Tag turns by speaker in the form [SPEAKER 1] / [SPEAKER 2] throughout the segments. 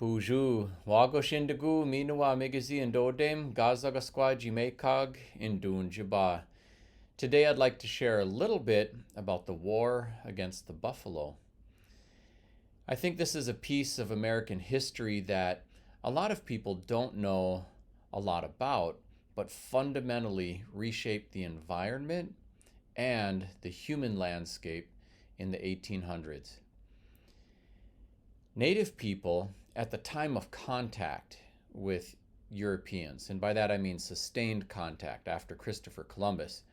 [SPEAKER 1] Buju, wago shindagu, minuwa migazi and dodem, gazaga squad jimekag, indun jaba. Today I'd like to share a little bit about the war against the buffalo. I think this is a piece of American history that a lot of people don't know a lot about, but fundamentally reshaped the environment and the human landscape in the 1800s. Native people, at the time of contact with Europeans, and by that I mean sustained contact after Christopher Columbus,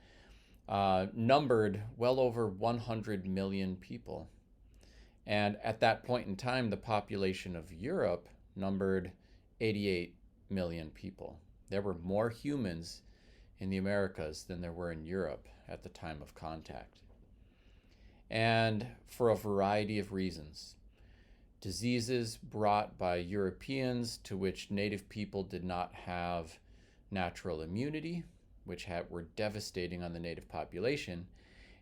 [SPEAKER 1] numbered well over 100 million people. And at that point in time, the population of Europe numbered 88 million people. There were more humans in the Americas than there were in Europe at the time of contact. And for a variety of reasons. Diseases brought by Europeans to which native people did not have natural immunity, which were devastating on the native population,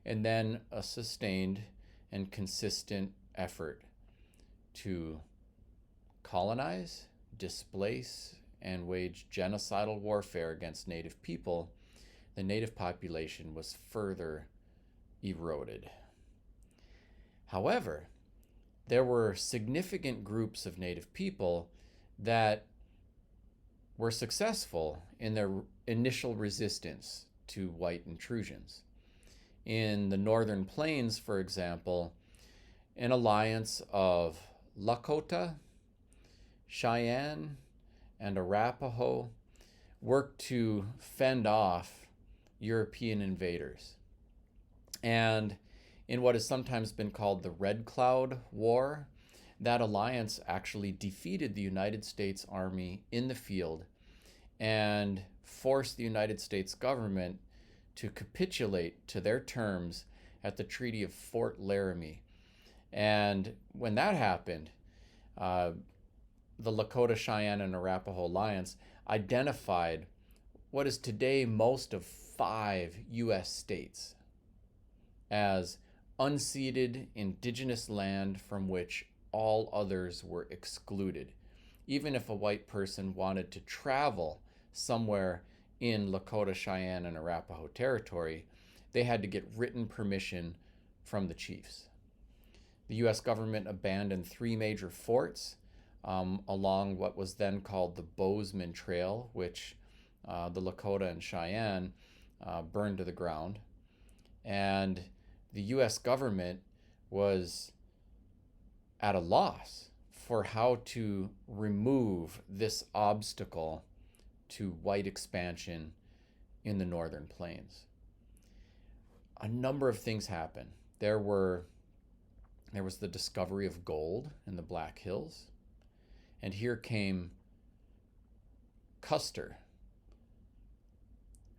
[SPEAKER 1] and then a sustained and consistent effort to colonize, displace, and wage genocidal warfare against native people. The native population was further eroded. However, there were significant groups of native people that were successful in their initial resistance to white intrusions. In the northern plains, for example, an alliance of Lakota, Cheyenne, and Arapaho worked to fend off European invaders. And in what has sometimes been called the Red Cloud War, that alliance actually defeated the United States Army in the field and forced the United States government to capitulate to their terms at the Treaty of Fort Laramie. And when that happened, the Lakota, Cheyenne, and Arapaho Alliance identified what is today most of 5 U.S. states as unceded indigenous land from which all others were excluded. Even if a white person wanted to travel somewhere in Lakota, Cheyenne, and Arapaho territory, they had to get written permission from the chiefs. The U.S. government abandoned 3 major forts along what was then called the Bozeman Trail, which the Lakota and Cheyenne burned to the ground. And the U.S. government was at a loss for how to remove this obstacle to white expansion in the northern plains. A number of things happened. There was the discovery of gold in the Black Hills, and here came Custer,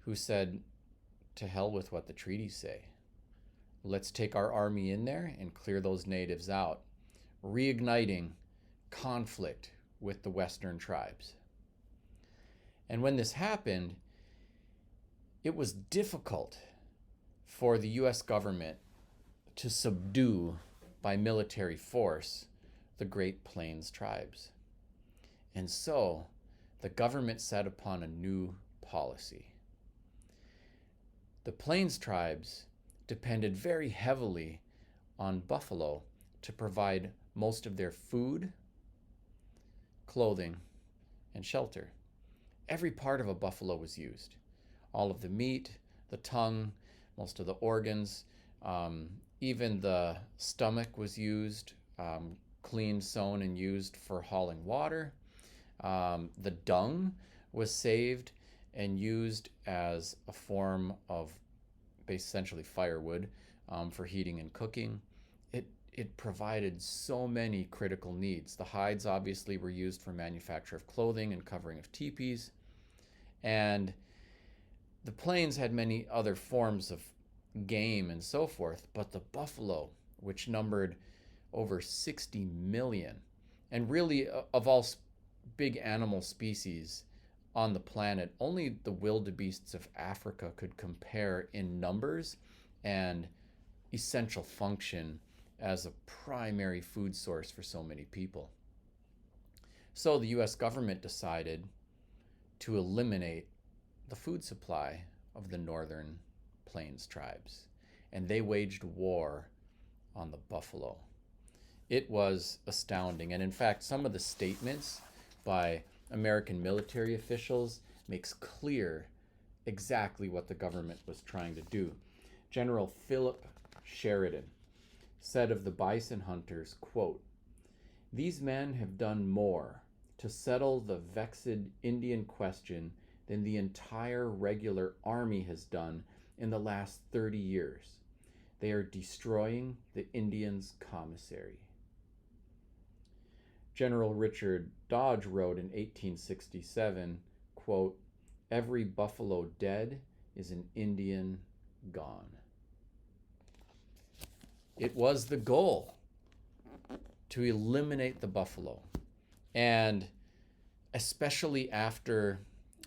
[SPEAKER 1] who said, to hell with what the treaties say. Let's take our army in there and clear those natives out, reigniting conflict with the Western tribes. And when this happened, it was difficult for the U.S. government to subdue by military force the Great Plains tribes. And so the government set upon a new policy. The Plains tribes depended very heavily on buffalo to provide most of their food, clothing, and shelter. Every part of a buffalo was used. All of the meat, the tongue, most of the organs, even the stomach was used, cleaned, sewn, and used for hauling water. The dung was saved and used as a form of essentially firewood for heating and cooking. It provided so many critical needs. The hides obviously were used for manufacture of clothing and covering of teepees. And the plains had many other forms of game and so forth, but the buffalo, which numbered over 60 million, and really of all big animal species on the planet, only the wildebeests of Africa could compare in numbers and essential function as a primary food source for so many people. So the US government decided to eliminate the food supply of the northern plains tribes, and they waged war on the buffalo. It was astounding. And in fact, some of the statements by American military officials makes clear exactly what the government was trying to do. General Philip Sheridan said of the bison hunters, quote, "These men have done more to settle the vexed Indian question than the entire regular army has done in the last 30 years. They are destroying the Indians' commissary." General Richard Dodge wrote in 1867, quote, "Every buffalo dead is an Indian gone." It was the goal to eliminate the buffalo. And especially after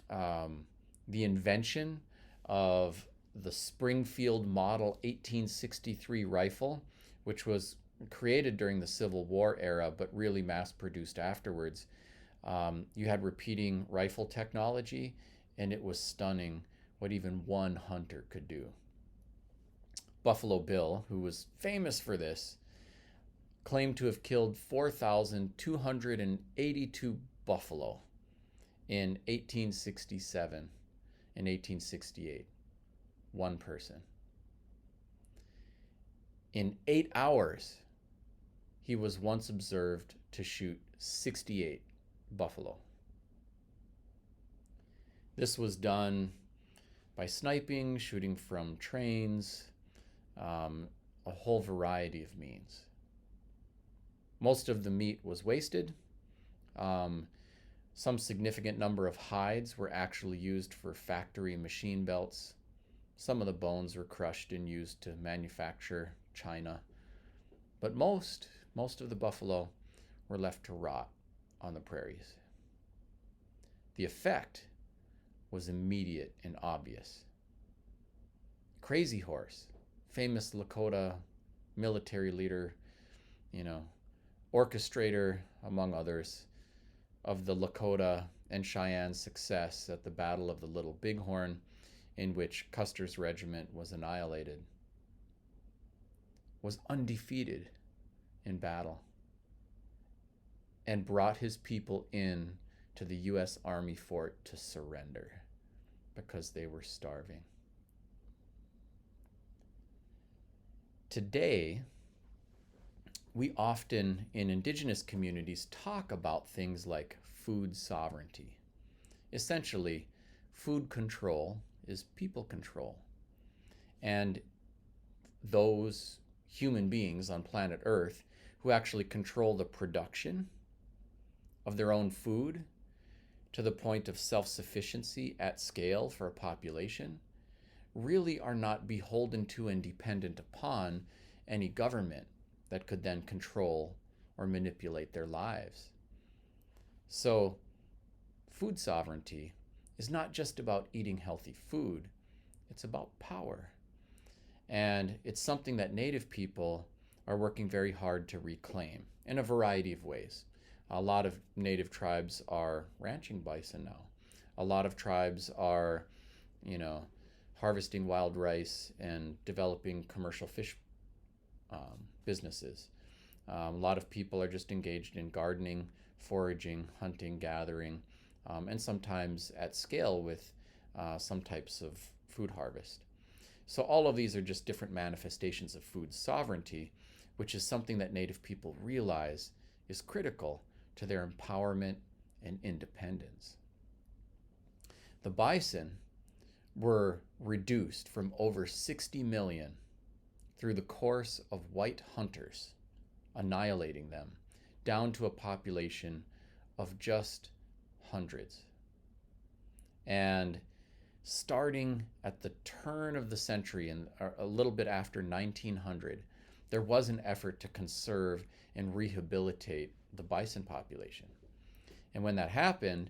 [SPEAKER 1] the invention of the Springfield Model 1863 rifle, which was created during the Civil War era, but really mass produced afterwards. You had repeating rifle technology, and it was stunning what even one hunter could do. Buffalo Bill, who was famous for this, claimed to have killed 4,282 buffalo in 1867 and 1868. One person. In 8 hours, he was once observed to shoot 68 buffalo. This was done by sniping, shooting from trains, a whole variety of means. Most of the meat was wasted. Some significant number of hides were actually used for factory machine belts. Some of the bones were crushed and used to manufacture china. But most of the buffalo were left to rot on the prairies. The effect was immediate and obvious. Crazy Horse, famous Lakota military leader, orchestrator, among others, of the Lakota and Cheyenne success at the Battle of the Little Bighorn, in which Custer's regiment was annihilated, was undefeated in battle and brought his people in to the U.S. Army fort to surrender because they were starving. Today, we often in Indigenous communities talk about things like food sovereignty. Essentially, food control is people control. And those human beings on planet Earth who actually control the production of their own food to the point of self-sufficiency at scale for a population really are not beholden to and dependent upon any government that could then control or manipulate their lives. So food sovereignty is not just about eating healthy food, it's about power. And it's something that Native people are working very hard to reclaim in a variety of ways. A lot of Native tribes are ranching bison now. A lot of tribes are, harvesting wild rice and developing commercial fish businesses. A lot of people are just engaged in gardening, foraging, hunting, gathering, and sometimes at scale with some types of food harvest. So all of these are just different manifestations of food sovereignty, which is something that Native people realize is critical to their empowerment and independence. The bison were reduced from over 60 million through the course of white hunters annihilating them down to a population of just hundreds. And starting at the turn of the century and a little bit after 1900, there was an effort to conserve and rehabilitate the bison population. And when that happened,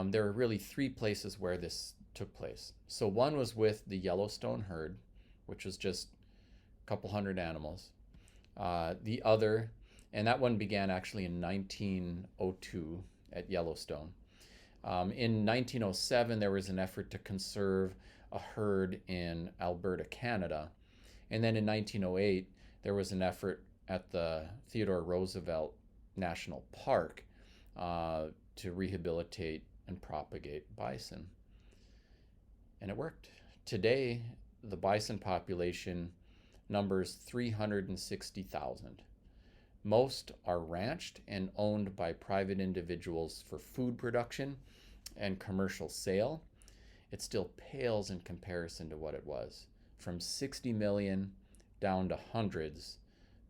[SPEAKER 1] there were really three places where this took place. So one was with the Yellowstone herd, which was just a couple hundred animals. The other, and that one began actually in 1902 at Yellowstone. In 1907, there was an effort to conserve a herd in Alberta, Canada. And then in 1908, there was an effort at the Theodore Roosevelt National Park to rehabilitate and propagate bison. And it worked. Today, the bison population numbers 360,000. Most are ranched and owned by private individuals for food production and commercial sale. It still pales in comparison to what it was, from 60 million down to hundreds,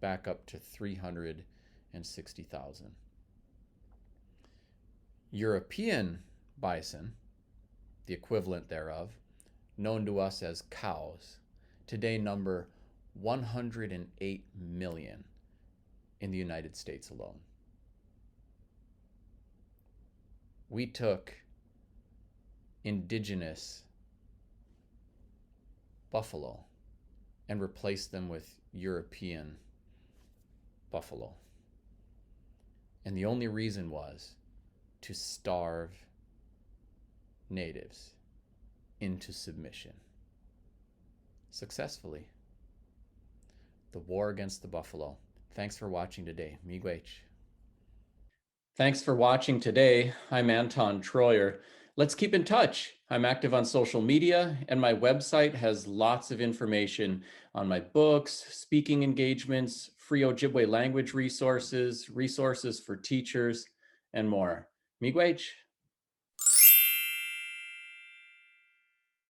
[SPEAKER 1] back up to 360,000. European bison, the equivalent thereof, known to us as cows, today number 108 million in the United States alone. We took indigenous buffalo and replaced them with European buffalo. And the only reason was to starve natives into submission. Successfully. The war against the buffalo. Thanks for watching today. Miigwech. Thanks for watching today. I'm Anton Treuer. Let's keep in touch. I'm active on social media, and my website has lots of information on my books, speaking engagements, free Ojibwe language resources, resources for teachers, and more. Miigwech.